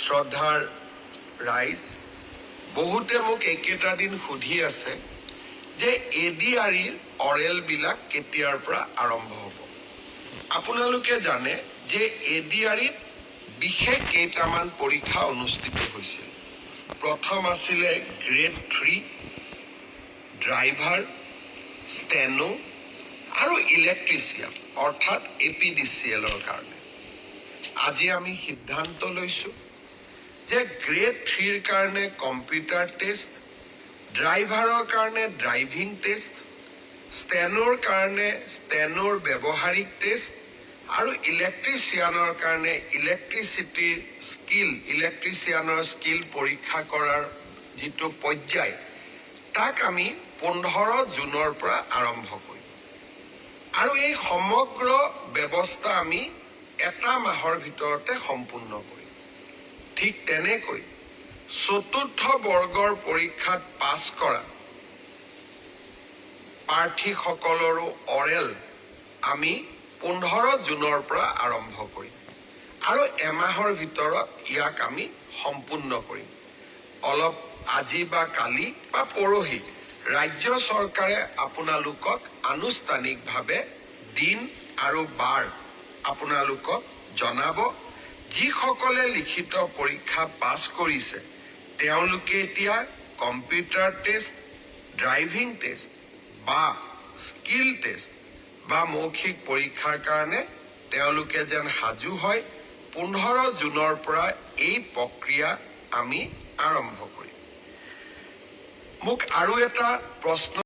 শ্ৰদ্ধাৰ ৰাইজ, বহুতে মোক এইকেইটা দিন সুধি আছে যে ADREৰ অৰেলবিলাক কেতিয়াৰ পৰা আৰম্ভ হ'ব। আপোনালোকে জানে যে ADREত বিশেষ কেইটামান পৰীক্ষা অনুষ্ঠিত হৈছিল। প্ৰথম আছিলে গ্ৰেড 3 ড্ৰাইভাৰ, ষ্টেনো আৰু ইলেক্ট্ৰিচিয়ান অৰ্থাৎ APDCLৰ কাৰণে। আজি আমি সিদ্ধান্ত লৈছোঁ যে গ্ৰেড 3ৰ কাৰণে কম্পিউটাৰ টেষ্ট, ড্ৰাইভাৰৰ কাৰণে ড্ৰাইভিং টেষ্ট, ষ্টেনোৰ কাৰণে ষ্টেনোৰ ব্যৱহাৰিক টেষ্ট আৰু ইলেক্ট্ৰিচিয়ানৰ কাৰণে ইলেক্ট্ৰিচিয়ানৰ স্কিল পৰীক্ষা কৰাৰ যিটো পৰ্যায়, তাক আমি 15 জুনৰ পৰা আৰম্ভ কৰিম। আৰু এই সমগ্ৰ ব্যৱস্থা আমি এটা মাহৰ ভিতৰতে সম্পূৰ্ণ কৰিম। ঠিক তেনেকৈ চতুৰ্থ বৰ্গৰ পৰীক্ষাত পাছ কৰা প্ৰাৰ্থীসকলৰো অৰেল আমি 15 জুনৰ পৰা আৰম্ভ কৰিম আৰু এমাহৰ ভিতৰত ইয়াক আমি সম্পূৰ্ণ কৰিম। অলপ আজি বা কালি বা পৰহি ৰাজ্য চৰকাৰে আপোনালোকক আনুষ্ঠানিকভাৱে দিন আৰু বাৰ আপোনালোকক জনাব। যিসকলে লিখিত পৰীক্ষা পাছ কৰিছে তেওঁলোকে এতিয়া কম্পিউটাৰ টেষ্ট, ড্ৰাইভিং টেষ্ট বা স্কিল টেষ্ট বা মৌখিক পৰীক্ষাৰ কাৰণে তেওঁলোকে যেন সাজু হয়। 15 জুনৰ পৰা এই প্ৰক্ৰিয়া আমি আৰম্ভ কৰিম। মোক আৰু এটা প্ৰশ্ন